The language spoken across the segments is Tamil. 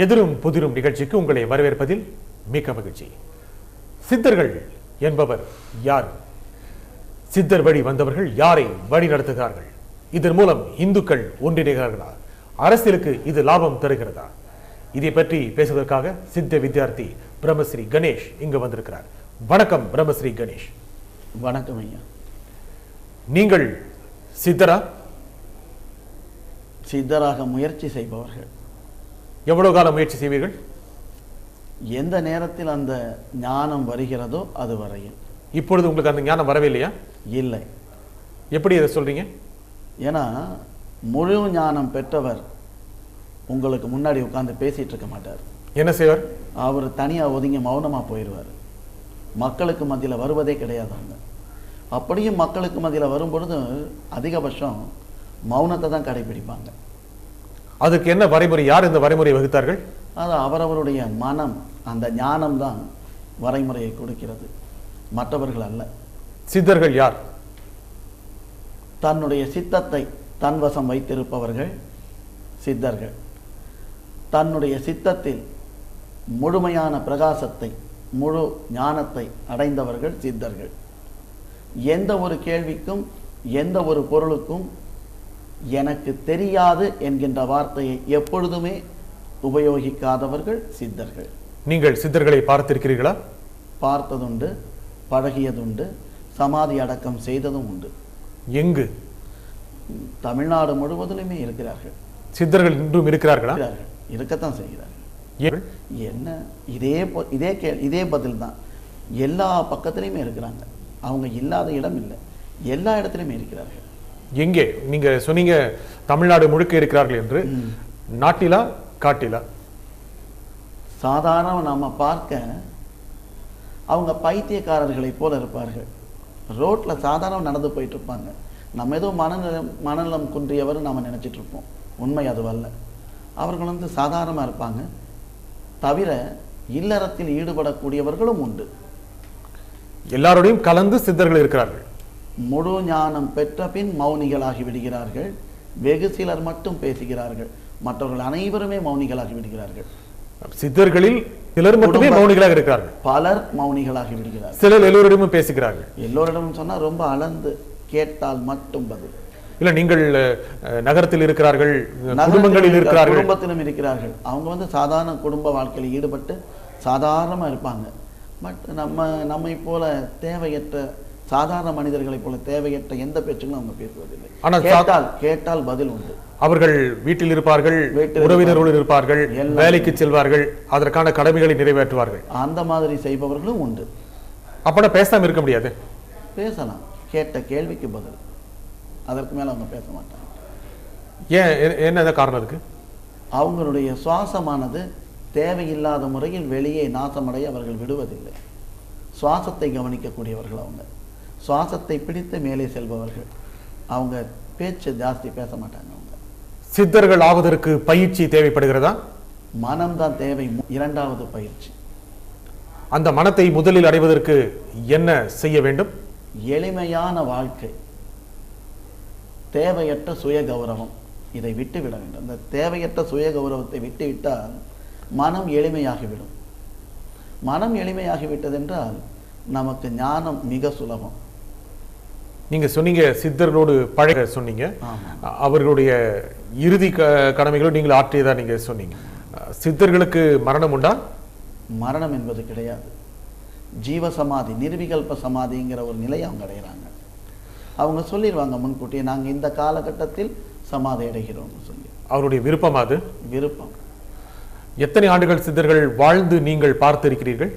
எதிரும் புதிரும் நிகழ்ச்சிக்கு உங்களை வரவேற்பதில் மிக்க மகிழ்ச்சி. சித்தர்கள் என்பவர் யார்? சித்தர் வழி வந்தவர்கள் யாரை வழி நடத்துகிறார்கள்? இதன் மூலம் இந்துக்கள் ஒன்றிணைகிறார்களா? அரசியலுக்கு இது லாபம் தருகிறதா? இதை பற்றி பேசுவதற்காக சித்த வித்யார்த்தி பிரம்மஸ்ரீ கணேஷ் இங்கு வந்திருக்கிறார். வணக்கம் பிரம்மஸ்ரீ கணேஷ். வணக்கம் ஐயா. நீங்கள் சித்தரா? சித்தராக முயற்சி செய்பவர்கள். எவ்வளவு காலம் முயற்சி செய்வீர்கள்? எந்த நேரத்தில் அந்த ஞானம் வருகிறதோ அது வரையில். இப்பொழுது உங்களுக்கு அந்த ஞானம் வரவே இல்லையா? இல்லை. எப்படி அதை சொல்றீங்க? ஏன்னா முழு ஞானம் பெற்றவர் உங்களுக்கு முன்னாடி உட்கார்ந்து பேசிட்டு இருக்க மாட்டார். என்ன செய்வார்? அவர் தனியாக ஒதுங்கி மௌனமாக போயிடுவார். மக்களுக்கு மத்தியில் வருவதே கிடையாதாங்க. அப்படியும் மக்களுக்கு மத்தியில் வரும்பொழுது அதிகபட்சம் மௌனத்தை தான் கடைபிடிப்பாங்க. அதுக்கு என்ன வரைமுறை? யார் இந்த வரைமுறையை வகுத்தார்கள்? அது அவரவருடைய மனம், அந்த ஞானம் தான் வரைமுறையை கொடுக்கிறது, மற்றவர்கள் அல்ல. சித்தர்கள் யார்? தன்னுடைய சித்தத்தை தன்வசம் வைத்திருப்பவர்கள் சித்தர்கள். தன்னுடைய சித்தத்தில் முழுமையான பிரகாசத்தை, முழு ஞானத்தை அடைந்தவர்கள் சித்தர்கள். எந்த ஒரு கேள்விக்கும், எந்த ஒரு பொருளுக்கும் எனக்கு தெரியாது என்கின்ற வார்த்தையை எப்பொழுதுமே உபயோகிக்காதவர்கள் சித்தர்கள். நீங்கள் சித்தர்களை பார்த்திருக்கிறீர்களா? பார்த்ததுண்டு, பழகியதுண்டு, சமாதி அடக்கம் செய்ததும் உண்டு. எங்கு? தமிழ்நாடு முழுவதிலுமே இருக்கிறார்கள். சித்தர்கள் இன்றும் இருக்கிறார்களா? இருக்கத்தான் செய்கிறார்கள். என்ன இதே பதில் தான். எல்லா பக்கத்திலையுமே இருக்கிறாங்க. அவங்க இல்லாத இடம் இல்லை, எல்லா இடத்திலுமே இருக்கிறார்கள். எங்கே? நீங்க சொன்னீங்க தமிழ்நாடு முழுக்க இருக்கிறார்கள் என்று. நாட்டிலா காட்டிலா? சாதாரண நம்ம பார்க்க அவங்க பைத்தியக்காரர்களை போல இருப்பார்கள். ரோட்ல சாதாரண நடந்து போயிட்டு இருப்பாங்க. நம்ம ஏதோ மனநலம் குன்றியவர் நம்ம நினைச்சிட்டு இருப்போம். உண்மை அதுவல்ல. அவர்கள் சாதாரணமாக இருப்பாங்க. தவிர இல்லறத்தில் ஈடுபடக்கூடியவர்களும் உண்டு. எல்லாரோடையும் கலந்து சித்தர்கள் இருக்கிறார்கள். முழு ஞானம் பெற்ற பின் மௌனிகளாகி விடுகிறார்கள். வெகு சிலர் மட்டும் பேசுகிறார்கள், மற்றவர்கள் அனைவருமே மௌனிகளாகி விடுகிறார்கள். சித்தர்களில் சிலர் மட்டுமே மௌனிகளாக இருக்கிறார்கள், பலர் மௌனிகளாகி விடுகிறார்கள். சிலர் எல்லோரிடமும் பேசுகிறார்கள். எல்லோரிடமும் சொன்னா ரொம்ப அளந்து கேட்டால் மட்டும் பதில். இல்ல, நீங்கள் நகரத்தில் இருக்கிறார்கள், குடும்பங்களில் இருக்கிறார்கள், குடும்பத்திலும் இருக்கிறார்கள். அவங்க சாதாரண குடும்ப வாழ்க்கையில் ஈடுபட்டு சாதாரணமா இருப்பாங்க. பட் நம்மை போல தேவையற்ற சாதாரண மனிதர்களை போல தேவையற்ற எந்த பேச்சுகளும் அவங்க பேசுவதில்லை. ஆனால் கேட்டால் பதில் உண்டு. அவர்கள் வீட்டில் இருப்பார்கள், உறவினர்களோடு இருப்பார்கள், வேலைக்கு செல்வார்கள், அதற்கான கடமைகளை நிறைவேற்றுவார்கள். அந்த மாதிரி செய்பவர்களும் உண்டு. அப்பனா பேசாம இருக்க முடியாது. பேசலாம், கேட்ட கேள்விக்கு பதில். அதற்கு மேல அவங்க பேச மாட்டாங்க. ஏன்? என்ன காரணம் இருக்கு? அவங்களுடைய சுவாசமானது தேவையில்லாத முறையில் வெளியே நாசமடைய அவர்கள் விடுவதில்லை. சுவாசத்தை கவனிக்கக்கூடியவர்கள் அவங்க. சுவாசத்தை பிடித்து மேலே செல்பவர்கள். அவங்க பேச்சு ஜாஸ்தி பேச மாட்டாங்க. அவங்க சித்தர்கள் ஆவதற்கு பயிற்சி தேவைப்படுகிறதா? மனம்தான் தேவை. இரண்டாவது பயிற்சி. அந்த மனத்தை முதலில் அடைவதற்கு என்ன செய்ய வேண்டும்? எளிமையான வாழ்க்கை, தேவையற்ற சுய கௌரவம், இதை விட்டுவிட வேண்டும். இந்த தேவையற்ற சுய கௌரவத்தை விட்டுவிட்டால் மனம் எளிமையாகிவிடும். மனம் எளிமையாகிவிட்டதென்றால் நமக்கு ஞானம் மிக சுலபம். நீங்க சொன்னீங்க சித்தர்களோடு பழக சொன்னீங்க. அவர்களுடைய இறுதி கடமைகளோடு நீங்கள் ஆற்றியதா நீங்க சொன்னீங்க. சித்தர்களுக்கு மரணம் உண்டா? மரணம் என்பது கிடையாது. ஜீவசமாதி, நிர்விகல்ப சமாதிங்கிற ஒரு நிலையை அவங்க அடைகிறாங்க. அவங்க சொல்லிடுவாங்க முன்கூட்டியே, நாங்கள் இந்த காலகட்டத்தில் சமாதி அடைகிறோம்னு சொல்லி. அவருடைய விருப்பம் அது. விருப்பம். எத்தனை ஆண்டுகள் சித்தர்கள் வாழ்ந்து நீங்கள் பார்த்திருக்கிறீர்கள்?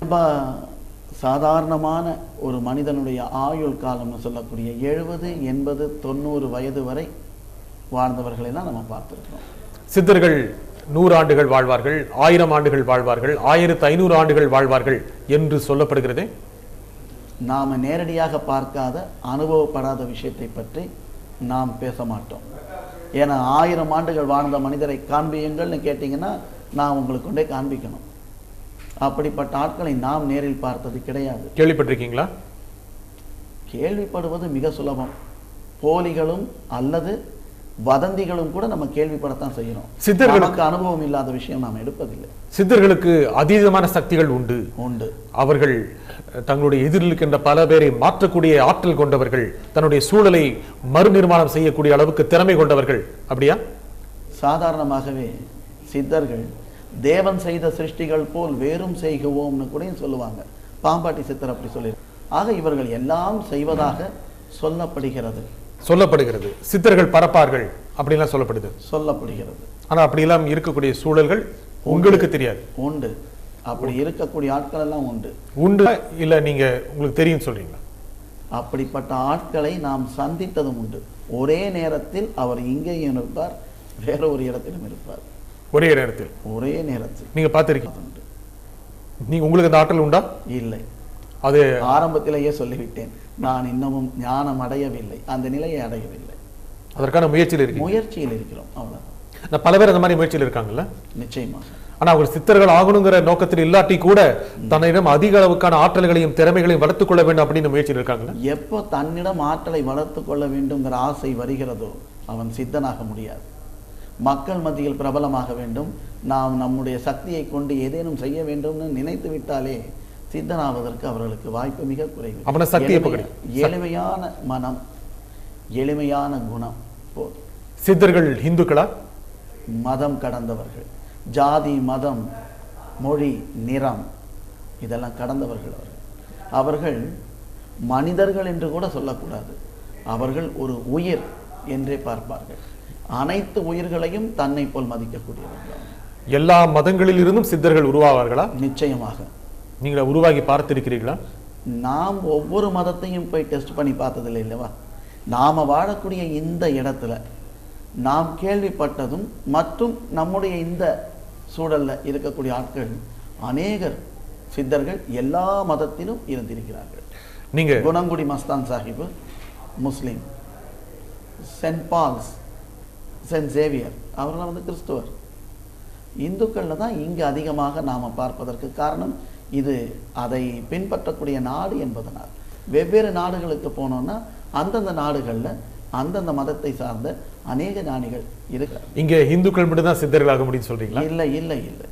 ரொம்ப சாதாரணமான ஒரு மனிதனுடைய ஆயுள் காலம்னு சொல்லக்கூடிய 70, 80, 90 வயது வரை வாழ்ந்தவர்களெல்லாம் நம்ம பார்த்துருக்கோம். சித்தர்கள் 100 ஆண்டுகள் வாழ்வார்கள், 1000 ஆண்டுகள் வாழ்வார்கள், 1500 ஆண்டுகள் வாழ்வார்கள் என்று சொல்லப்படுகிறதே. நாம் நேரடியாக பார்க்காத, அனுபவப்படாத விஷயத்தை பற்றி நாம் பேச மாட்டோம். ஏன்னா 1000 ஆண்டுகள் வாழ்ந்த மனிதரை காண்பியுங்கள்னு கேட்டிங்கன்னா நான் உங்களுக்கு கொண்டே காண்பிக்கணும். அப்படிப்பட்ட ஆட்களை நாம் நேரில் பார்த்தது கிடையாது. கேள்விப்பட்டிருக்கீங்களா? கேள்விப்படுவது மிக சுலபம். போலிகளும் அல்லது வதந்திகளும் கூட நம்ம கேள்விப்படத்தான் செய்யறோம். நமக்கு அனுபவம் இல்லாத விஷயம் நாம் எடுப்பதில்லை. சித்தர்களுக்கு அதீதமான சக்திகள் உண்டு. அவர்கள் தங்களுடைய எதிரில் இருக்கின்ற பல பேரை மாற்றக்கூடிய ஆற்றல் கொண்டவர்கள், தன்னுடைய சூழலை மறுநிர்மாணம் செய்யக்கூடிய அளவுக்கு திறமை கொண்டவர்கள். அப்படியா? சாதாரணமாகவே சித்தர்கள் தேவன் செய்த சிருஷ்டிகள் போல் வேறும் செய்குவோம்னு கூட சொல்லுவாங்க. பாம்பாட்டி சித்தர் அப்படி சொல்லி. ஆக இவர்கள் எல்லாம் செய்வதாக சொல்லப்படுகிறது. சித்தர்கள் பரப்பார்கள் அப்படிலாம் சொல்லப்படுகிறது. ஆனா அப்படியெல்லாம் இருக்கக்கூடிய சூழல்கள் உங்களுக்கு தெரியாது. உண்டு. அப்படி இருக்கக்கூடிய ஆட்கள் எல்லாம் உண்டு இல்ல நீங்க உங்களுக்கு தெரியும் சொல்றீங்களா? அப்படிப்பட்ட ஆட்களை நாம் சந்தித்ததும் உண்டு. ஒரே நேரத்தில் அவர் இங்கேயும் இருப்பார், வேற ஒரு இடத்திலும் இருப்பார். ஒரே நேரத்தில் நீங்க பார்த்திருக்கீங்க? நீங்க உங்களுக்கு அந்த ஆற்றல் உண்டா? இல்லை. அது ஆரம்பத்திலேயே சொல்லிவிட்டேன், நான் இன்னமும் ஞானம் அடையவில்லை, அந்த நிலையை அடையவில்லை. அதற்கான முயற்சியில் இருக்கிறோம். அவ்வளவுதான். பல பேர் அந்த மாதிரி முயற்சியில் இருக்காங்கல்ல? நிச்சயமாக. ஆனா அவர் சித்தர்கள் ஆகணுங்கிற நோக்கத்தில் இல்லாட்டி கூட தன்னிடம் அதிக அளவுக்கான ஆற்றல்களையும் திறமைகளையும் வளர்த்துக் கொள்ள வேண்டும் அப்படின்னு முயற்சியில் இருக்காங்க. எப்போ தன்னிடம் ஆற்றலை வளர்த்துக் கொள்ள வேண்டும்ங்கிற ஆசை வருகிறதோ அவன் சித்தனாக முடியாது. மக்கள் மத்தியில் பிரபலமாக வேண்டும், நாம் நம்முடைய சக்தியை கொண்டு ஏதேனும் செய்ய வேண்டும்னு நினைத்து விட்டாலே சித்தனாவதற்கு அவர்களுக்கு வாய்ப்பு மிக குறைவு. எளிமையான மனம், எளிமையான குணம் போதும். சித்தர்கள் இந்துக்களா? மதம் கடந்தவர்கள். ஜாதி, மதம், மொழி, நிறம் இதெல்லாம் கடந்தவர்கள். அவர்கள் மனிதர்கள் என்று கூட சொல்லக்கூடாது, அவர்கள் ஒரு உயிர் என்றே பார்ப்பார்கள். அனைத்து உயிர்களையும் தன்னை போல் மதிக்கக்கூடியவர்கள். எல்லா மதங்களில் இருந்தும் சித்தர்கள் உருவாவார்களா? நிச்சயமாக. நீங்கள் உருவாகி பார்த்திருக்கிறீர்களா? நாம் ஒவ்வொரு மதத்தையும் போய் டெஸ்ட் பண்ணி பார்த்ததில்லை இல்லவா? நாம் வாழக்கூடிய இந்த இடத்துல நாம் கேள்விப்பட்டதும் மற்றும் நம்முடைய இந்த சூழல்ல இருக்கக்கூடிய ஆட்கள் அநேகர் சித்தர்கள் எல்லா மதத்திலும் இருந்திருக்கிறார்கள். நீங்க குணங்குடி மஸ்தான் சாஹிப் முஸ்லீம், சென்ட் பால்ஸ், சென்ட் சேவியர் அவர்கள் கிறிஸ்துவர். இந்துக்களில் தான் இங்கு அதிகமாக நாம் பார்ப்பதற்கு காரணம் இது அதை பின்பற்றக்கூடிய நாடு என்பதனால். வெவ்வேறு நாடுகளுக்கு போனோம்னா அந்தந்த நாடுகளில் அந்தந்த மதத்தை சார்ந்த அநேக ஞானிகள் இருக்கிறார். இங்கே இந்துக்கள் மட்டும்தான் சித்தர்களாக முடியும் சொல்றீங்களா? இல்லை இல்லை இல்லை.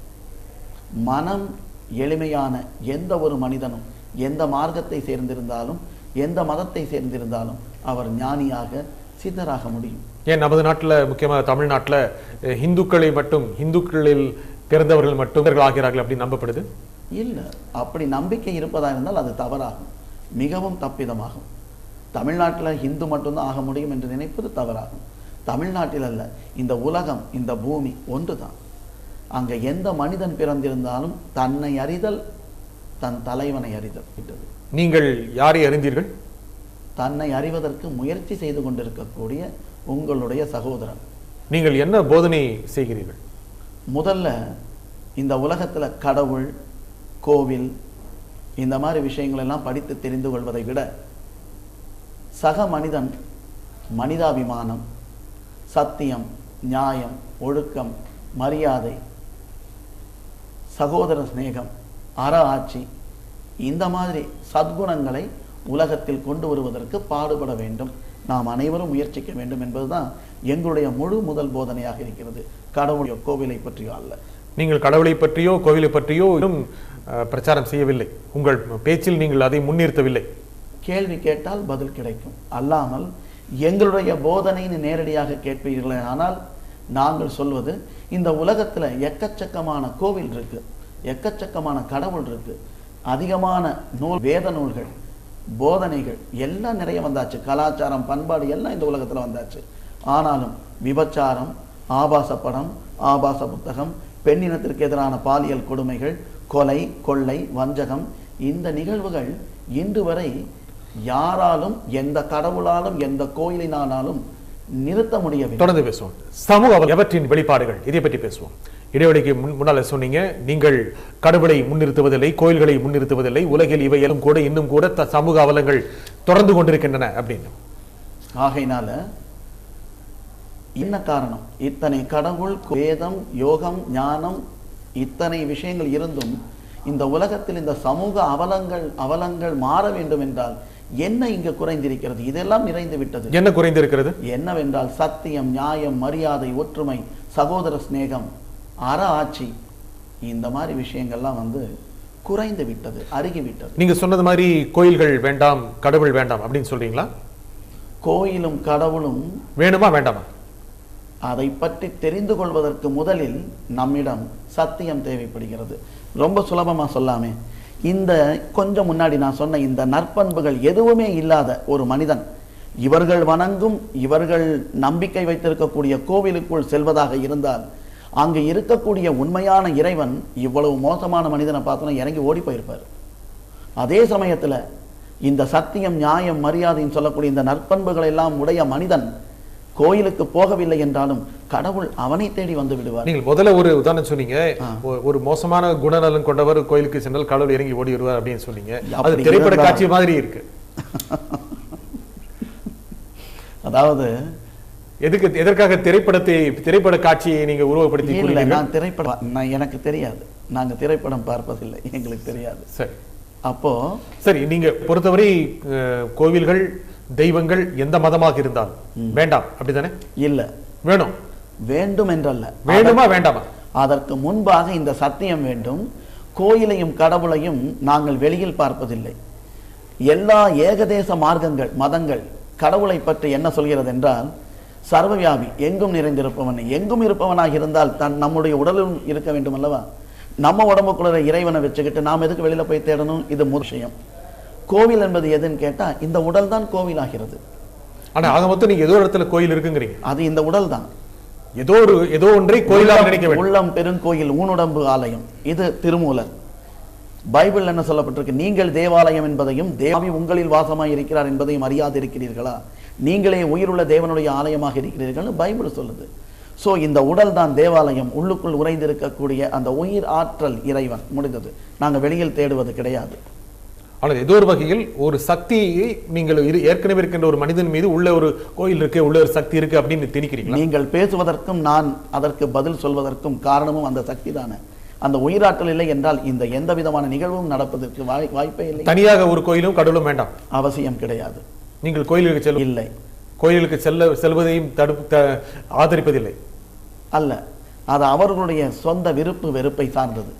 மனம் எளிமையான எந்த ஒரு மனிதனும் எந்த மார்க்கத்தை சேர்ந்திருந்தாலும் எந்த மதத்தை சேர்ந்திருந்தாலும் அவர் ஞானியாக சித்தராக முடியும். ஏன் நமது நாட்டில் முக்கியமாக தமிழ்நாட்டில் இந்துக்களில் பிறந்தவர்கள் மட்டும் ஆகிறார்கள் அப்படி நம்பப்படுது? இல்லை, அப்படி நம்பிக்கை இருப்பதாக இருந்தால் அது தவறாகும், மிகவும் தப்பிதமாகும். தமிழ்நாட்டில் ஹிந்து மட்டும்தான் ஆக முடியும் என்று நினைப்பது தவறாகும். தமிழ்நாட்டில் அல்ல, இந்த உலகம், இந்த பூமி ஒன்று தான். அங்கே எந்த மனிதன் பிறந்திருந்தாலும் தன்னை அறிதல், தன் தலைவனை அறிதல். நீங்கள் யாரை அறிந்தீர்கள்? தன்னை அறிவதற்கு முயற்சி செய்து கொண்டிருக்கக்கூடிய உங்களுடைய சகோதரன். நீங்கள் என்ன போதனை செய்கிறீர்கள்? முதல்ல இந்த உலகத்தில் கடவுள், கோவில், இந்த மாதிரி விஷயங்கள் எல்லாம் படித்து தெரிந்து கொள்வதை விட சக மனிதன் மனிதாபிமானம், சத்தியம், நியாயம், ஒழுக்கம், மரியாதை, சகோதர சிநேகம், அற ஆட்சி, இந்த மாதிரி சத்குணங்களை உலகத்தில் கொண்டு வருவதற்கு பாடுபட வேண்டும். நாம் அனைவரும் முயற்சிக்க வேண்டும் என்பதுதான் எங்களுடைய முழு முதல் போதனையாக இருக்கிறது. கடவுளையோ கோவிலை பற்றியோ அல்ல. நீங்கள் கடவுளை பற்றியோ கோவிலை பற்றியோ பிரச்சாரம் செய்யவில்லை, உங்கள் பேச்சில் நீங்கள் அதை முன்னிறுத்தவில்லை. கேள்வி கேட்டால் பதில் கிடைக்கும், அல்லாமல் எங்களுடைய போதனைன்னு நேரடியாக கேட்பீர்களே ஆனால் நாங்கள் சொல்வது இந்த உலகத்தில் எக்கச்சக்கமான கோவில் இருக்கு, எக்கச்சக்கமான கடவுள் இருக்கு, அதிகமான நூல், வேத நூல்கள், போதனைகள் எல்லாம் நிறைய வந்தாச்சு, கலாச்சாரம், பண்பாடு எல்லாம் இந்த உலகத்தில் வந்தாச்சு. ஆனாலும் விபச்சாரம், ஆபாச படம், ஆபாச புத்தகம், பெண்ணினத்திற்கு எதிரான பாலியல் கொடுமைகள், கொலை, கொள்ளை, வஞ்சகம், இந்த நிகழ்வுகள் இன்று வரை யாராலும், எந்த கடவுளாலும், எந்த கோயிலினாலும் நிறுத்த முடியவில்லை. தொடர்ந்து பேசுவோம். சமூக எவற்றின் வெளிப்பாடுகள், இதை பற்றி பேசுவோம். இடைவெளிக்கு முன்னால் சொன்னீங்க, நீங்கள் கடவுளை முன்னிறுத்துவதில்லை, கோயில்களை முன்னிறுத்துவதில்லை, உலகில் இவை எல்லாம் கூட இன்னும் கூட சமூக அவலங்கள் தொடர்ந்து கொண்டிருக்கின்றன அப்படின்னு. ஆகையினால என்ன காரணம்? இத்தனை கடவுள், வேதம், யோகம், ஞானம், இத்தனை விஷயங்கள் இருந்தும் இந்த உலகத்தில் இந்த சமூக அவலங்கள் மாற வேண்டும் என்றால் என்ன இங்கு குறைந்திருக்கிறது? இதெல்லாம் நிறைந்து விட்டது. என்ன குறைந்திருக்கிறது? என்னவென்றால் சத்தியம், நியாயம், மரியாதை, ஒற்றுமை, சகோதர சிநேகம், அற ஆட்சி, இந்த மாதிரி விஷயங்கள்லாம் குறைந்து விட்டது, அருகிவிட்டது. நீங்க சொன்னது மாதிரி கோயில்கள் வேண்டாம், கடவுள் வேண்டாம் அப்படின்னு சொல்றீங்களா? கோயிலும் கடவுளும் வேணுமா வேண்டாமா? அதை பற்றி தெரிந்து கொள்வதற்கு முதலில் நம்மிடம் சத்தியம் தேவைப்படுகிறது. ரொம்ப சுலபமா சொல்லாமே, இந்த கொஞ்சம் முன்னாடி நான் சொன்ன இந்த நற்பண்புகள் எதுவுமே இல்லாத ஒரு மனிதன் இவர்கள் வணங்கும், இவர்கள் நம்பிக்கை வைத்திருக்கக்கூடிய கோவிலுக்குள் செல்வதாக இருந்தால் அங்கு இருக்கக்கூடிய உண்மையான இறைவன் இவ்வளவு மோசமான மனிதனை பார்த்தோன்னா இறங்கி ஓடி போயிருப்பார். அதே சமயத்துல இந்த சத்தியம், நியாயம், மரியாதைன்னு சொல்லக்கூடிய இந்த நற்பண்புகள் எல்லாம் உடைய மனிதன் கோயிலுக்கு போகவில்லை என்றாலும் கடவுள் அவனை தேடி வந்து விடுவார். நீங்கள் முதல்ல ஒரு உதாரணம் சொன்னீங்க, ஒரு மோசமான குணநலன் கொண்டவர் கோயிலுக்கு சென்றால் கடவுள் இறங்கி ஓடி வருவார் அப்படின்னு சொன்னீங்க. அது திரைப்பட காட்சி மாதிரி இருக்கு. அதாவது எதற்காக திரைப்பட காட்சியை நீங்க உருவப்படுத்தி? இல்லை, நான் திரைப்படம் எனக்கு தெரியாது, நாங்க திரைப்படம் பார்ப்பதில்லை, எங்களுக்கு தெரியாது. சரி, அப்போ சரி, நீங்க பொறுத்தவரை கோவில்கள், தெய்வங்கள் எந்த மதமாக இருந்தாலும் வேண்டாம் அப்படித்தானே? இல்ல, வேணும். வேண்டும் என்றல்ல, வேண்டுமா வேண்டாமா? அதற்கு முன்பாக இந்த சத்தியம் வேண்டும். கோயிலையும் கடவுளையும் நாங்கள் வெளியில் பார்ப்பதில்லை. எல்லா ஏகதேச மார்க்கங்கள், மதங்கள் கடவுளை பற்றி என்ன சொல்கிறது என்றால், சர்வவியாபி, எங்கும் நிறைந்திருப்பவன். எங்கும் இருப்பவனாக இருந்தால் நம்முடைய உடலும் இருக்க வேண்டும் அல்லவா? நம்ம உடம்புக்குள்ள இறைவனை வச்சுக்கிட்டு நாம் எதுக்கு வெளியில போய் தேடணும்? இது முதல் விஷயம். கோவில் என்பது எதுன்னு கேட்டா இந்த உடல் தான் கோவில் ஆகிறது. ஆனா ஆக மொத்தம் நீங்க ஏதோ இடத்துல கோயில் இருக்குங்கிறீங்க. அது இந்த உடல் தான். ஏதோ ஒன்றை கோயிலாக நினைக்க வேண்டும். உள்ளம் பெருங்கோயில், ஊனுடம்பு ஆலயம். இது திருமூலர். பைபிள் என்ன சொல்லப்பட்டிருக்கு? நீங்கள் தேவாலயம் என்பதையும் தேவி உங்களில் வாசமாய் இருக்கிறார் என்பதையும் அறியாது இருக்கிறீர்களா? நீங்களே உயிருள்ள தேவனுடைய ஆலயமாக இருக்கிறீர்கள் பைபிள் சொல்லுது. சோ இந்த உடல் தான் தேவாலயம். உள்ளுக்குள் உறைந்திருக்கக்கூடிய அந்த உயிர் ஆற்றல் இறைவன். முடிந்தது. நாங்க வெளியில் தேடுவது கிடையாது. ஆனால் ஏதோ ஒரு வகையில் ஒரு சக்தியை நீங்கள் ஏற்கனவே இருக்கின்ற ஒரு மனிதன் மீது உள்ள ஒரு கோயில் இருக்கு, உள்ள ஒரு சக்தி இருக்கு அப்படின்னு திணிக்கிறீங்களா? நீங்கள் பேசுவதற்கும் நான் அதற்கு பதில் சொல்வதற்கும் காரணமும் அந்த சக்தி தானே. அந்த உயிராற்றல் இல்லை என்றால் இந்த எந்த விதமான நிகழ்வும் நடப்பதற்கு வாய்ப்பே இல்லை. தனியாக ஒரு கோயிலும் கடவுளும் வேண்டாம், அவசியம் கிடையாது. நீங்கள் கோயிலுக்கு செல்ல இல்லை, கோயிலுக்கு செல்வதையும் ஆதரிப்பதில்லை அல்ல. அது அவர்களுடைய சொந்த விருப்பு வெறுப்பை சார்ந்தது.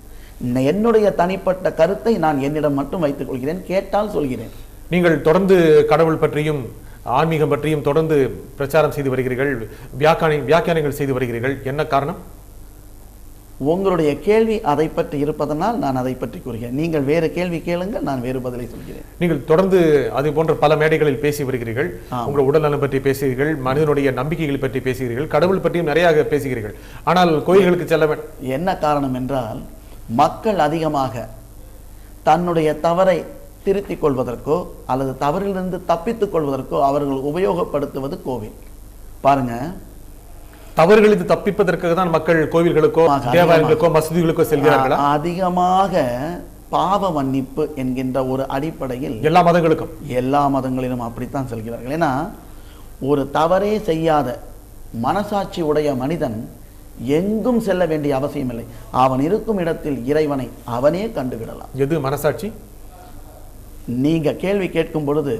என்னுடைய தனிப்பட்ட கருத்தை நான் என்னிடம் மட்டும் வைத்துக் கொள்கிறேன். கேட்டால் சொல்கிறேன். நீங்கள் தொடர்ந்து கடவுள் பற்றியும் ஆன்மீகம் பற்றியும் தொடர்ந்து பிரச்சாரம் செய்து வருகிறீர்கள், வியாக்கியானங்கள் செய்து வருகிறீர்கள். என்ன காரணம்? உங்களுடைய கேள்வி அதை பற்றி இருப்பதனால் நான் அதை பற்றி கூறுகிறேன். நீங்கள் வேறு கேள்வி கேளுங்கள், நான் வேறு பதிலை சொல்கிறேன். நீங்கள் தொடர்ந்து அது போன்ற பல மேடைகளில் பேசி வருகிறீர்கள். உங்கள் உடல் நலம் பற்றி பேசுகிறீர்கள், மனிதனுடைய நம்பிக்கைகள் பற்றி பேசுகிறீர்கள், கடவுள் பற்றியும் நிறைய பேசுகிறீர்கள். ஆனால் கோயில்களுக்கு செல்ல என்ன காரணம் என்றால், மக்கள் அதிகமாக தன்னுடைய தவறை திருத்திக் கொள்வதற்கோ அல்லது தவறிலிருந்து தப்பித்துக் கொள்வதற்கோ அவர்கள் உபயோகப்படுத்துவது கோவில். பாருங்க, தவறுகளுக்கு தப்பிப்பதற்காக தான் மக்கள் கோவில்களுக்கோ தேவாலயங்களுக்கோ மசூதிகளுக்கோ செல்கிறார்களா? அதிகமாக பாவ மன்னிப்பு என்கின்ற ஒரு அடிப்படையில் எல்லா மதங்களிலும் அப்படித்தான் செல்கிறார்கள். ஏன்னா ஒரு தவறே செய்யாத மனசாட்சி உடைய மனிதன் எங்கும் செல்ல வேண்டிய அவசியம் இல்லை. அவன் இருக்கும் இடத்தில் இறைவனை அவனே கண்டுவிடலாம். எது மனசாட்சி? நீங்க கேள்வி கேட்கும் பொழுது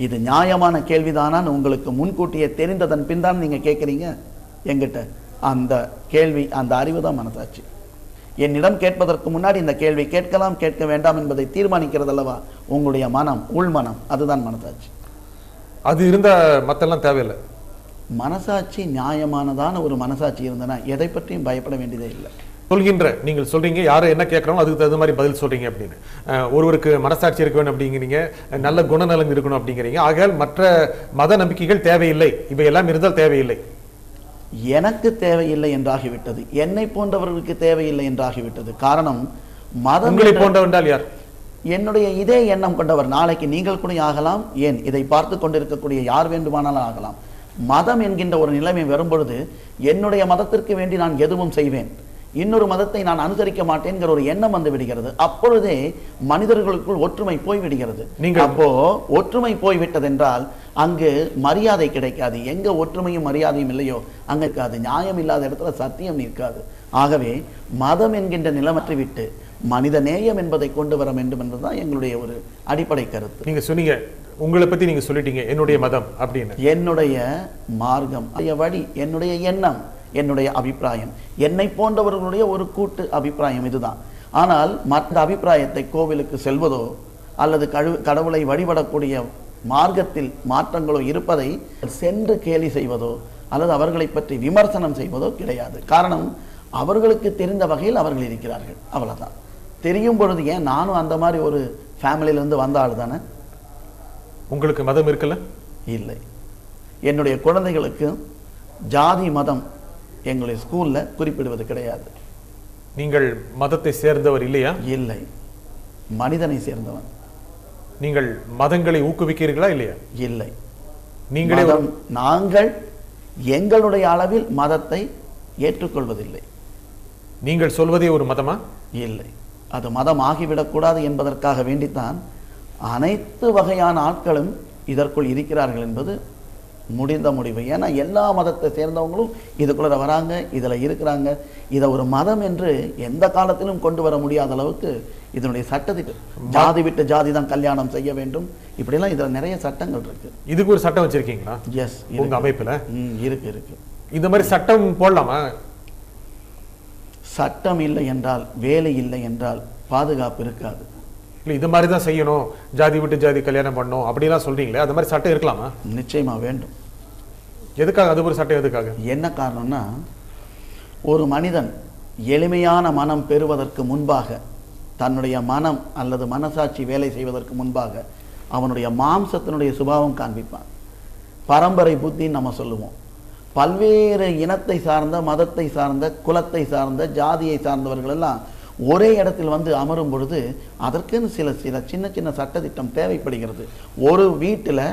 இது நியாயமான கேள்விதானான்னு உங்களுக்கு முன்கூட்டியே தெரிந்ததன் பின் தான் நீங்க கேட்குறீங்க என்கிட்ட. அந்த கேள்வி, அந்த அறிவு தான் மனசாட்சி. என்னிடம் கேட்பதற்கு முன்னாடி இந்த கேள்வி கேட்கலாம் கேட்க வேண்டாம் என்பதை தீர்மானிக்கிறது அல்லவா உங்களுடைய மனம், உள்மனம். அதுதான் மனசாட்சி. அது இருந்தா மத்தெல்லாம் தேவையில்லை. மனசாட்சி நியாயமானதான ஒரு மனசாட்சி இருந்தனா எதை பற்றியும் பயப்பட வேண்டியதே இல்லை. நீங்கள் சொல்றீங்க யாரும் என்ன கேட்கறோம் அதுக்கு தகுந்த மாதிரி பதில் சொல்றீங்க அப்படின்னு. ஒருவருக்கு மனசாட்சி இருக்க வேண்டும் அப்படிங்கிறீங்க, நல்ல குணநலன் இருக்கணும் அப்படிங்கிறீங்க. ஆகையால் மற்ற மத நம்பிக்கைகள் தேவையில்லை, இவையெல்லாம் இருந்தால் தேவையில்லை. எனக்கு தேவையில்லை என்றாகிவிட்டது, என்னை போன்றவர்களுக்கு தேவையில்லை என்றாகிவிட்டது. காரணம், மதங்களை போன்றவர்கள் யார்? என்னுடைய இதே எண்ணம் கொண்டவர். நாளைக்கு நீங்கள் கூட ஆகலாம், ஏன் இதை பார்த்து கொண்டிருக்கக்கூடிய யார் வேண்டுமானாலும் ஆகலாம். மதம் என்கின்ற ஒரு நிலைமை வரும்பொழுது என்னுடைய மதத்திற்கு வேண்டி நான் எதுவும் செய்வேன், இன்னொரு மதத்தை நான் அனுசரிக்க மாட்டேன்கிற ஒரு எண்ணம் வந்து விடுகிறது. அப்பொழுதே மனிதர்களுக்குள் ஒற்றுமை போய்விடுகிறது. அப்போ ஒற்றுமை போய்விட்டதென்றால் அங்கு மரியாதை கிடைக்காது. எங்க ஒற்றுமையும் மரியாதையும் இல்லையோ அங்க இருக்காது. நியாயம் இல்லாத இடத்துல சத்தியம் நிற்காது. ஆகவே மதம் என்கின்ற நிலைமற்றி விட்டு மனித நேயம் என்பதை கொண்டு வர வேண்டும் என்பதுதான் எங்களுடைய ஒரு அடிப்படை கருத்து. நீங்க சொன்னீங்க, உங்களை பத்தி நீங்க சொல்லிட்டீங்க, என்னுடைய மதம் அப்படின்னு. என்னுடைய மார்க்கம், வழி, என்னுடைய எண்ணம், என்னுடைய அபிப்பிராயம், என்னை போன்றவர்களுடைய ஒரு கூட்டு அபிப்பிராயம் இதுதான். ஆனால் மற்ற அபிப்பிராயத்தை கோவிலுக்கு செல்வதோ அல்லது கடவுளை வழிபடக்கூடிய மார்க்கத்தில் மாற்றங்களோ இருப்பதை சென்று கேலி செய்வதோ அல்லது அவர்களை பற்றி விமர்சனம் செய்வதோ கிடையாது. காரணம், அவர்களுக்கு தெரிந்த வகையில் அவர்கள் இருக்கிறார்கள், அவ்வளவுதான். தெரியும் பொழுது ஏன் நானும் அந்த மாதிரி ஒரு ஃபேமிலியிலிருந்து வந்த ஆள் தானே. உங்களுக்கு மதம் இருக்குல்ல? இல்லை. என்னுடைய குழந்தைகளுக்கு ஜாதி மதம் எங்களுடைய ஸ்கூல்ல குறிப்பிடுவது கிடையாது. நீங்கள் மதத்தை சேர்ந்தவர் இல்லையா? இல்லை, மனிதனை சேர்ந்தவன். நீங்கள் மதங்களை ஊக்குவிக்கிறீர்களா இல்லையா? இல்லை. நீங்களே நாங்கள் எங்களுடைய அளவில் மதத்தை ஏற்றுக்கொள்வதில்லை. நீங்கள் சொல்வதே ஒரு மதமா? இல்லை, அது மதம் ஆகிவிடக்கூடாது என்பதற்காக வேண்டித்தான் அனைத்து வகையான ஆட்களும் இதற்குள் இருக்கிறார்கள் என்பது முடிந்த முடிவு. ஏன்னா எல்லா மதத்தை சேர்ந்தவங்களும் இதுக்குள்ள வராங்க, இதுல இருக்கிறாங்க. இதை ஒரு மதம் என்று எந்த காலத்திலும் கொண்டு வர முடியாத அளவுக்கு இதனுடைய சட்டத்துக்கு ஜாதி விட்டு ஜாதி தான் கல்யாணம் செய்ய வேண்டும், இப்படிலாம் இதுல நிறைய சட்டங்கள் இருக்கு. இதுக்கு ஒரு சட்டம் வச்சிருக்கீங்களா? எஸ், உங்க அமைப்புல இருக்கு. இந்த மாதிரி சட்டம் போடலாமா? சட்டம் இல்லை என்றால், வேலை இல்லை என்றால் பாதுகாப்பு இருக்காது. இல்லை, இது மாதிரி தான் செய்யணும், ஜாதி விட்டு ஜாதி கல்யாணம் பண்ணணும் அப்படிலாம் சொல்றீங்களே, அது மாதிரி சட்டம் இருக்கலாமா? நிச்சயமா வேண்டும். எதுக்காக அது ஒரு சட்டம்? எதுக்காக? என்ன காரணம்னா, ஒரு மனிதன் எளிமையான மனம் பெறுவதற்கு முன்பாக, தன்னுடைய மனம் அல்லது மனசாட்சி வேலை செய்வதற்கு முன்பாக அவனுடைய மாம்சத்தினுடைய சுபாவம் காண்பிப்பான். பரம்பரை புத்தின்னு நம்ம சொல்லுவோம். பல்வேறு இனத்தை சார்ந்த, மதத்தை சார்ந்த, குலத்தை சார்ந்த, ஜாதியை சார்ந்தவர்கள் எல்லாம் ஒரே இடத்தில் வந்து அமரும் பொழுது அதற்குன்னு சில சின்ன சின்ன சட்டத்திட்டம் தேவைப்படுகிறது. ஒரு வீட்டில்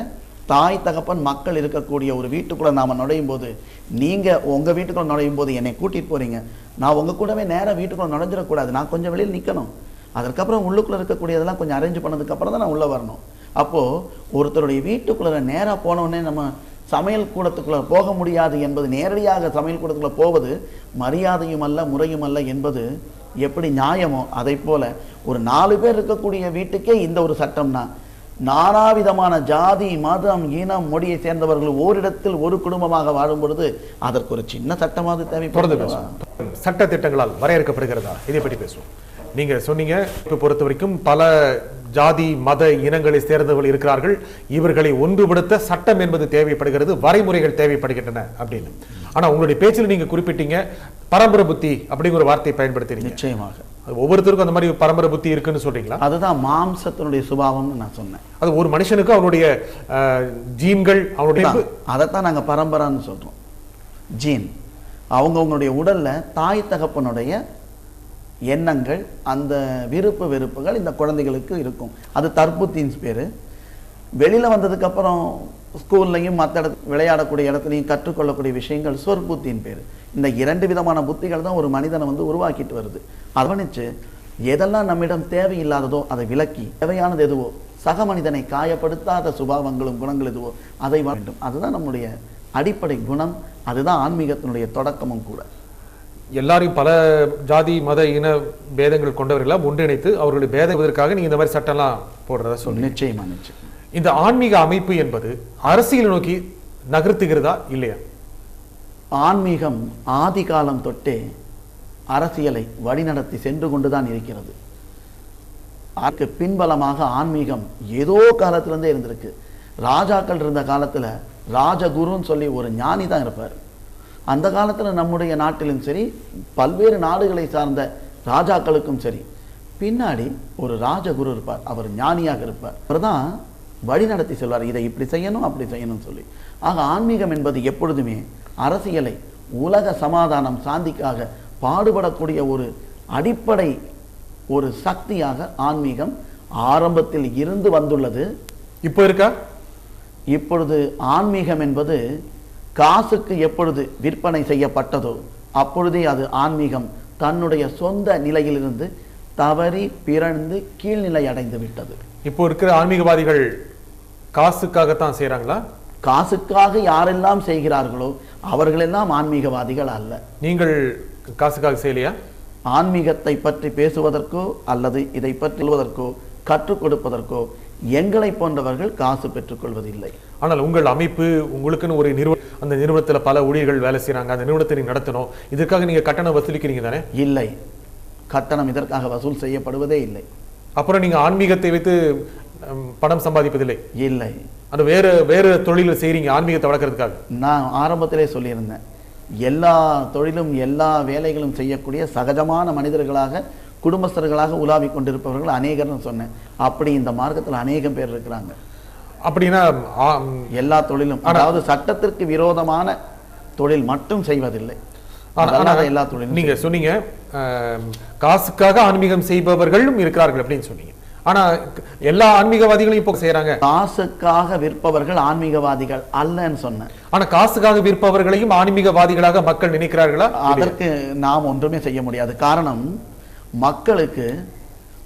தாய் தகப்பன் மக்கள் இருக்கக்கூடிய ஒரு வீட்டுக்குள்ளே நாம் நுழையும் போது, நீங்கள் உங்கள் வீட்டுக்குள்ளே நுழையும் போது என்னை கூட்டிகிட்டு போகிறீங்க, நான் உங்கள் கூடவே நேராக வீட்டுக்குள்ளே நுழைஞ்சிடக்கூடாது, நான் கொஞ்சம் வெளியில் நிற்கணும். அதற்கப்புறம் உள்ளுக்குள்ளே இருக்கக்கூடியதெல்லாம் கொஞ்சம் அரேஞ்ச் பண்ணதுக்கப்புறம் தான் நான் உள்ளே வரணும். அப்போது ஒருத்தருடைய வீட்டுக்குள்ளே நேராக போனோடனே நம்ம சமையல் கூடத்துக்குள்ளே போக முடியாது என்பது, நேரடியாக சமையல் கூடத்துக்குள்ளே போவது மரியாதையும் அல்ல, முறையும் அல்ல என்பது எப்படி நியாயமோ அதை போல ஒரு 4 பேர் இருக்கக்கூடிய வீட்டுக்கே இந்த ஒரு சட்டம்னா, நானாவிதமான ஜாதி மதம் இனம் மொழியை சேர்ந்தவர்கள் ஓரிடத்தில் ஒரு குடும்பமாக வாழும் பொழுது அதற்கு ஒரு சின்ன சட்டமாவது தேவைப்படுது. சட்ட திட்டங்களால் வரையறுக்கப்படுகிறதா? இதை பற்றி பேசுவோம். நீங்க சொன்னீங்க, இப்போ பொறுத்த வரைக்கும் பல ஜாதி மத இனங்களை சேர்ந்தவர்கள் இருக்கிறார்கள், இவர்களை ஒன்றுபடுத்த சட்டம் என்பது தேவைப்படுகிறது, வரைமுறைகள் தேவைப்படுகின்றன அப்படின்னு. ஆனா உங்களுடைய பேச்சில் நீங்க குறிப்பிட்டீங்க பரம்பரை புத்தி அப்படிங்கிற ஒரு வார்த்தையை பயன்படுத்தினீங்க. நிச்சயமாக ஒவ்வொருத்தருக்கும் அந்த மாதிரி பரம்பரை புத்தி இருக்குன்னு சொல்றீங்களா? அதுதான் மாம்சத்தினுடைய சுபாவம்னு நான் சொன்னேன். அது ஒரு மனுஷனுக்கு அவனுடைய ஜீன்கள், அவனுடைய அதைத்தான் நாங்க பரம்பரைன்னு சொல்றோம். ஜீன், அவங்களுடைய உடல்ல தாய் தகப்பனுடைய எண்ணங்கள், அந்த விருப்பு வெறுப்புகள் இந்த குழந்தைகளுக்கு இருக்கும். அது தற்புத்தின் பேரு. வெளியில வந்ததுக்கு அப்புறம் ஸ்கூல்லையும் மற்ற விளையாடக்கூடிய இடத்துலையும் கற்றுக்கொள்ளக்கூடிய விஷயங்கள் சொற்புத்தின் பேரு. இந்த 2 விதமான புத்திகள் தான் ஒரு மனிதனை வந்து உருவாக்கிட்டு வருது. கவனிச்சு எதெல்லாம் நம்மிடம் தேவையில்லாததோ அதை விலக்கி, தேவையானது எதுவோ, சக மனிதனை காயப்படுத்தாத சுபாவங்களும் குணங்கள் எதுவோ அதை வேண்டும். அதுதான் நம்முடைய அடிப்படை குணம். அதுதான் ஆன்மீகத்தினுடைய தொடக்கமும் கூட. எல்லாரையும் பல ஜாதி மத இன பேதங்கள் கொண்டவர்களாம் ஒன்றிணைத்து அவர்களை பேதவதற்காக நீங்க இந்த மாதிரி சட்டம்லாம் போடுறதா சொல்லி. நிச்சயமா. இந்த ஆன்மீக அமைப்பு என்பது அரசியல் நோக்கி நகர்த்துகிறதா இல்லையா? ஆன்மீகம் ஆதி காலம் தொட்டே அரசியலை வழிநடத்தி சென்று கொண்டுதான் இருக்கிறது. அதற்கு பின்பலமாக ஆன்மீகம் ஏதோ காலத்திலிருந்தே இருந்திருக்கு. ராஜாக்கள் இருந்த காலத்துல ராஜகுருன்னு சொல்லி ஒரு ஞானி தான் இருப்பார். அந்த காலத்துல நம்முடைய நாட்டிலும் சரி, பல்வேறு நாடுகளை சார்ந்த ராஜாக்களுக்கும் சரி, பின்னாடி ஒரு ராஜகுரு இருப்பார். அவர் ஞானியாக இருப்பார். அவர் தான் வழி நடத்தி செல்வார், இதை இப்படி செய்யணும் அப்படி செய்யணும் சொல்லி. ஆக ஆன்மீகம் என்பது எப்பொழுதுமே அரசியலை, உலக சமாதானம், சாந்திக்காக பாடுபடக்கூடிய ஒரு அடிப்படை ஒரு சக்தியாக ஆன்மீகம் ஆரம்பத்தில் இருந்து வந்துள்ளது. இப்போ இருக்கா? இப்பொழுது ஆன்மீகம் என்பது காசுக்கு எப்பொழுது விற்பனை செய்யப்பட்டதோ அப்பொழுதே அது ஆன்மீகம் தன்னுடைய சொந்த நிலையிலிருந்து தவறி பிறந்து கீழ்நிலை அடைந்து விட்டது. இப்போ இருக்கிற ஆன்மீகவாதிகள் காசுக்காகத்தான் செய்யறாங்களா? காசுக்காக யாரெல்லாம் செய்கிறார்களோ அவர்களெல்லாம் ஆன்மீகவாதிகள் அல்ல. நீங்கள் காசுக்காக செய்யலையா? ஆன்மீகத்தை பற்றி பேசுவதற்கோ அல்லது இதை பற்றி சொல்வதற்கோ கற்றுக் கொடுப்பதற்கோ எங்களை போன்றவர்கள் காசு பெற்றுக்கொள்வதில்லை. ஆனால் உங்கள் அமைப்பு உங்களுக்குன்னு ஒரு அந்த நிறுவனத்தில் பல ஊழியர்கள் வேலை செய்யறாங்க, அந்த நிறுவனத்தை நீங்க நடத்தணும், இதற்காக நீங்க கட்டணம் வசூலிக்கிறீங்க தானே? இல்லை, கட்டணம் இதற்காக வசூல் செய்யப்படுவதே இல்லை. அப்புறம் நீங்க ஆன்மீகத்தை வைத்து பணம் சம்பாதிப்பதில்லை? இல்லை, அது வேறு வேறு தொழில் செய்றீங்க ஆன்மீகத்தை வளர்க்கறதுக்காக. நான் ஆரம்பத்திலே சொல்லியிருந்தேன், எல்லா தொழிலும் எல்லா வேலைகளும் செய்யக்கூடிய சகஜமான மனிதர்களாக குடும்பஸ்தர்களாக உலாவிக் கொண்டிருப்பவர்கள் அநேகர்னு சொன்னேன். அப்படி இந்த மார்க்கத்தில் அநேகம் பேர் இருக்கிறாங்க. அப்படின்னா எல்லா தொழிலும், அதாவது சட்டத்திற்கு விரோதமான தொழில் மட்டும் செய்வதில்லை, எல்லா தொழிலும். நீங்க சொன்னீங்க காசுக்காக ஆன்மீகம் செய்பவர்களும் இருக்கிறார்கள் அப்படின்னு சொன்னீங்க. ஆனா எல்லா ஆன்மீகவாதிகளையும் இப்போ செய்யறாங்க. காசுக்காக விற்பவர்கள் ஆன்மீகவாதிகள் அல்லன்னு சொன்னேன். ஆனா காசுக்காக விற்பவர்களையும் ஆன்மீகவாதிகளாக மக்கள் நினைக்கிறார்களா? அதற்கு நாம் ஒன்றுமே செய்ய முடியாது. காரணம், மக்களுக்கு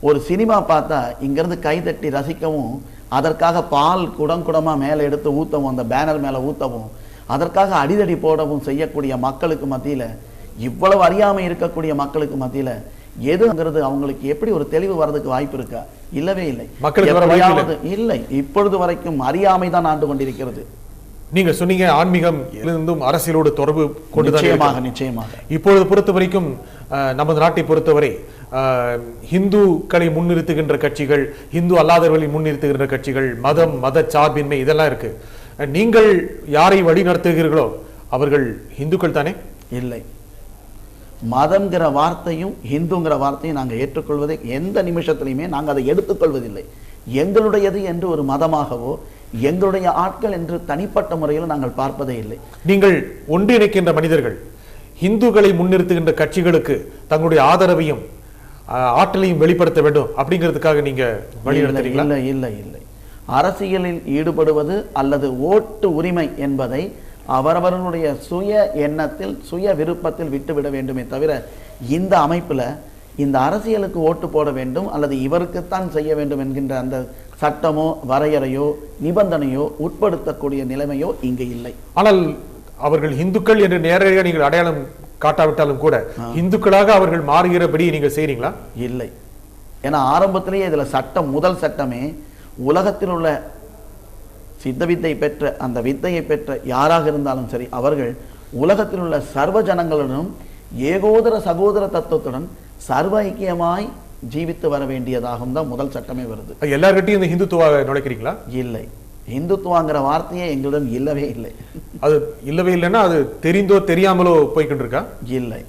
ஒரு சினிமா பார்த்தா இங்கிருந்து கைதட்டி ரசிக்கவும், அதற்காக பால் குடமா மேலே எடுத்து ஊத்தவும், அந்த பேனர் மேலே ஊத்தவும், அதற்காக அடிதடி போடவும் செய்யக்கூடிய மக்களுக்கு மத்தியில, இவ்வளவு அறியாமை இருக்கக்கூடிய மக்களுக்கு மத்தியில எதுங்கிறது அவங்களுக்கு எப்படி ஒரு தெளிவு வர்றதுக்கு வாய்ப்பு இருக்கா? இல்லவே இல்லை. மக்களுக்கு இல்லை, இப்பொழுது வரைக்கும் அறியாமை தான் ஆண்டு கொண்டிருக்கிறது. நீங்க சொன்னீங்க ஆன்மீகம் இருந்தும் அரசியலோடு தொடர்பு கொண்டு. நிச்சயமாக இப்பொழுது பொறுத்த வரைக்கும் நமது நாட்டை பொறுத்தவரை இந்துக்களை முன்னிறுத்துகின்ற கட்சிகள், இந்து அல்லாதவர்களை முன்னிறுத்துகின்ற கட்சிகள், மதம் மத சார்பின்மை இதெல்லாம் இருக்கு. நீங்கள் யாரை வழி நடத்துகிறீர்களோ அவர்கள் இந்துக்கள் தானே? இல்லை, மதம்ங்கிற வார்த்தையும் இந்துங்கிற வார்த்தையும் நாங்கள் ஏற்றுக்கொள்வதை எந்த நிமிஷத்திலையுமே நாங்கள் அதை எடுத்துக்கொள்வதில்லை. எங்களுடையது என்று ஒரு மதமாகவோ எங்களுடைய ஆட்கள் என்று தனிப்பட்ட முறையில் நாங்கள் பார்ப்பதே இல்லை. நீங்கள் ஒன்றிணைக்கின்ற மனிதர்கள் இந்துக்களை முன்னிறுத்துகின்ற கட்சிகளுக்கு தங்களுடைய ஆதரவையும் ஆற்றலையும் வெளிப்படுத்த வேண்டும் அப்படிங்கிறதுக்காக நீங்க வழி நடத்துறீங்களா? இல்லை இல்லை இல்லை, அரசியலில் ஈடுபடுவது அல்லது ஓட்டு உரிமை என்பதை அவரவர்களுடைய சுய எண்ணத்தில் சுய விருப்பத்தில் விட்டுவிட வேண்டுமே தவிர, இந்த அமைப்புல இந்த அரசியலுக்கு ஓட்டு போட வேண்டும் அல்லது இவருக்குத்தான் செய்ய வேண்டும் என்கின்ற அந்த சட்டமோ வரையறையோ நிபந்தனையோ உட்படுத்தக்கூடிய நிலைமையோ இங்கு இல்லை. ஆனால் அவர்கள் இந்துக்கள் என்று நேரடியாக நீங்கள் அடையாளம் காட்டாவிட்டாலும் கூட இந்துக்களாக அவர்கள் மாறுகிறபடி நீங்க செய்றீங்களா? இல்லை, ஏன்னா ஆரம்பத்திலேயே இதுல சட்டம், முதல் சட்டமே உலகத்தில் உள்ள சித்த வித்தை பெற்ற அந்த வித்தையை பெற்ற யாராக இருந்தாலும் சரி, அவர்கள் உலகத்தில் உள்ள சர்வ ஜனங்களுடனும் ஏகோதர சகோதர தத்துவத்துடன் சர்வ ஐக்கியமாய் ஜீவித்து வர வேண்டியதாகவும் தான் முதல் சட்டமே வருது. எல்லார்கிட்டையும் இந்த இந்துத்துவ நுழைக்கிறீங்களா? இல்லை, இந்துத்துவாங்கிற வார்த்தையே எங்களிடம் இல்லவே இல்லை. அது இல்லவே இல்லைன்னா அது தெரிந்தோ தெரியாமலோ போய்கிட்டு இருக்கா? இல்லை.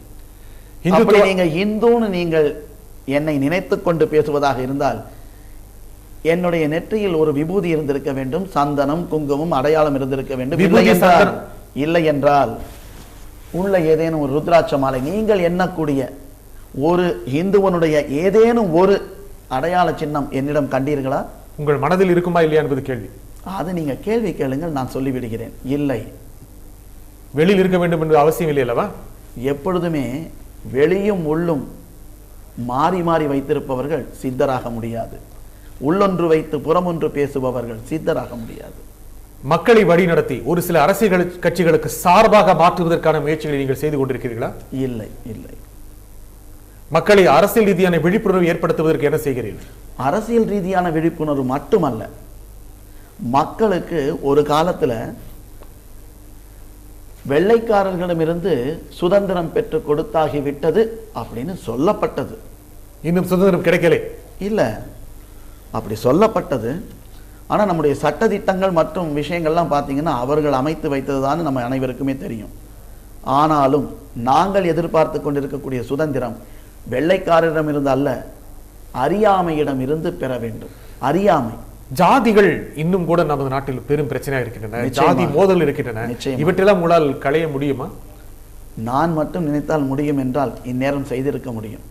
அப்படி நீங்க இந்துன்னு நீங்கள் என்னை நினைத்து கொண்டு பேசுவதாக இருந்தால் என்னுடைய நெற்றியில் ஒரு விபூதி இருந்திருக்க வேண்டும், சந்தனம் குங்குமம் அடையாளம் இருந்திருக்க வேண்டும். இல்லை என்றால் உள்ள ஏதேனும் ஒரு ருத்ராட்ச மாலை, நீங்கள் எண்ணக்கூடிய ஒரு இந்துவனுடைய ஏதேனும் ஒரு அடையாள சின்னம் என்னிடம் கண்டீர்களா? உங்கள் மனதில் இருக்குமா இல்லையா என்பது கேள்வி. அது நீங்க கேள்வி கேளுங்கள், நான் சொல்லிவிடுகிறேன். இல்லை, வெளியில் இருக்க வேண்டும் என்று அவசியம் இல்லை அல்லவா? எப்பொழுதுமே வெளியும் உள்ளும் மாறி மாறி வைத்திருப்பவர்கள் சித்தராக முடியாது. உள்ளொன்று வைத்து புறமொன்று பேசுபவர்கள் சித்தராக முடியாது. மக்களை வழி நடத்தி ஒரு சில அரசியல் கட்சிகளுக்கு சார்பாக மாற்றுவதற்கான முயற்சிகளை நீங்கள் செய்து கொண்டிருக்கிறீர்களா? இல்லை இல்லை. மக்களை அரசியல் ரீதியான விழிப்புணர்வு ஏற்படுத்துவதற்கு என்ன செய்கிறீர்கள்? அரசியல் ரீதியான விழிப்புணர்வு மட்டுமல்ல, மக்களுக்கு ஒரு காலத்துல வெள்ளைக்காரர்களிடமிருந்து சுதந்திரம் பெற்று கொடுத்தாகிவிட்டது அப்படின்னு சொல்லப்பட்டது. இன்னும் சுதந்திரம் கிடைக்கல. இல்லை, அப்படி சொல்லப்பட்டது. ஆனால் நம்முடைய சட்டதிட்டங்கள் மற்றும் விஷயங்கள்லாம் பார்த்தீங்கன்னா அவர்கள் அமைத்து வைத்ததுதான் நம்ம அனைவருக்குமே தெரியும். ஆனாலும் நாங்கள் எதிர்பார்த்து கொண்டிருக்கக்கூடிய சுதந்திரம் வெள்ளைக்காரரிடமிருந்து அல்ல, அறியாமையிடம் இருந்து பெற வேண்டும். அறியாமை. ஜாதிகள் இன்னும் கூட நமது நாட்டில் பெரும் பிரச்சனையாக இருக்கின்றன, ஜாதி மோதல் இருக்கின்றன. இவற்றெல்லாம் உங்களால் களைய முடியுமா? நான் மட்டும் நினைத்தால் முடியும் என்றால் இந்நேரம் செய்திருக்க முடியும்.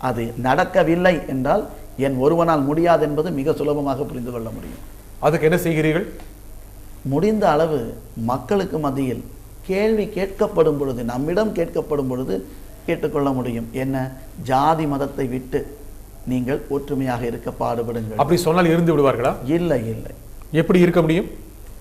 அது நடக்கவில்லை என்றால் என் ஒருவனால் முடியாது என்பது மிக சுலபமாக புரிந்து கொள்ள முடியும். அதுக்கு என்ன செய்கிறீர்கள்? முடிந்த அளவு மக்களுக்கு மத்தியில் கேள்வி கேட்கப்படும் பொழுது, நம்மிடம் கேட்கப்படும் பொழுது கேட்டுக்கொள்ள முடியும். என்ன, ஜாதி மதத்தை விட்டு நீங்கள் ஒற்றுமையாக இருக்க பாடுபடுங்கள். அப்படி சொன்னால் இருந்து விடுவார்களா? இல்லை இல்லை. எப்படி இருக்க முடியும்?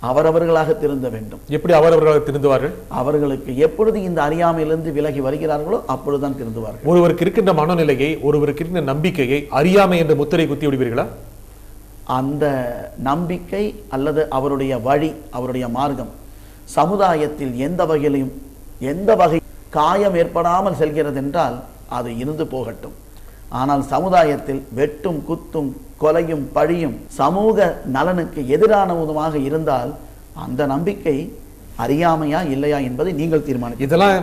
அவரவர்களாக திருந்த வேண்டும். எப்படி அவரவர்களாக திருந்துவார்கள்? அவர்களுக்கு எப்பொழுது இந்த அறியாமையிலிருந்து விலகி வருகிறார்களோ அப்பொழுதுதான் திருந்துவார்கள். ஒருவருக்கு இருக்கின்ற மனநிலையை, ஒருவருக்கு இருக்கின்ற நம்பிக்கையை அறியாமை என்ற முத்திரை குத்தி விடுவீர்களா? அந்த நம்பிக்கை அல்லது அவருடைய வழி, அவருடைய மார்க்கம் சமுதாயத்தில் எந்த வகை காயம் ஏற்படாமல் செல்கிறது என்றால் அது இருந்து போகட்டும். ஆனால் சமுதாயத்தில் வெட்டும், குத்தும், கொலையும், பழியும் சமூக நலனுக்கு எதிரானதுமாக இருந்தால் அந்த நம்பிக்கை அறியாமையா இல்லையா என்பதை நீங்கள் தீர்மானிக்க. இதெல்லாம்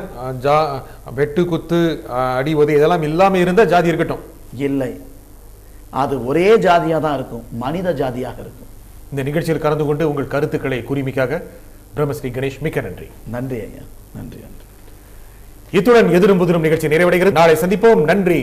வெட்டு, குத்து, அடிவது இதெல்லாம் இல்லாம இருந்தா ஜாதி இருக்கட்டும். இல்லை, அது ஒரே ஜாதியாக தான் இருக்கும், மனித ஜாதியாக இருக்கும். இந்த நிகழ்ச்சியில் கலந்து கொண்டு உங்கள் கருத்துக்களை கூறிமைக்காக பிரம்மஸ்ரீ கணேஷ் மிக்க நன்றி. நன்றி ஐயா, நன்றி. இத்துடன் எதிரும் புதிரும் நிகழ்ச்சி நிறைவடைகிறது. நாளை சந்திப்போம். நன்றி.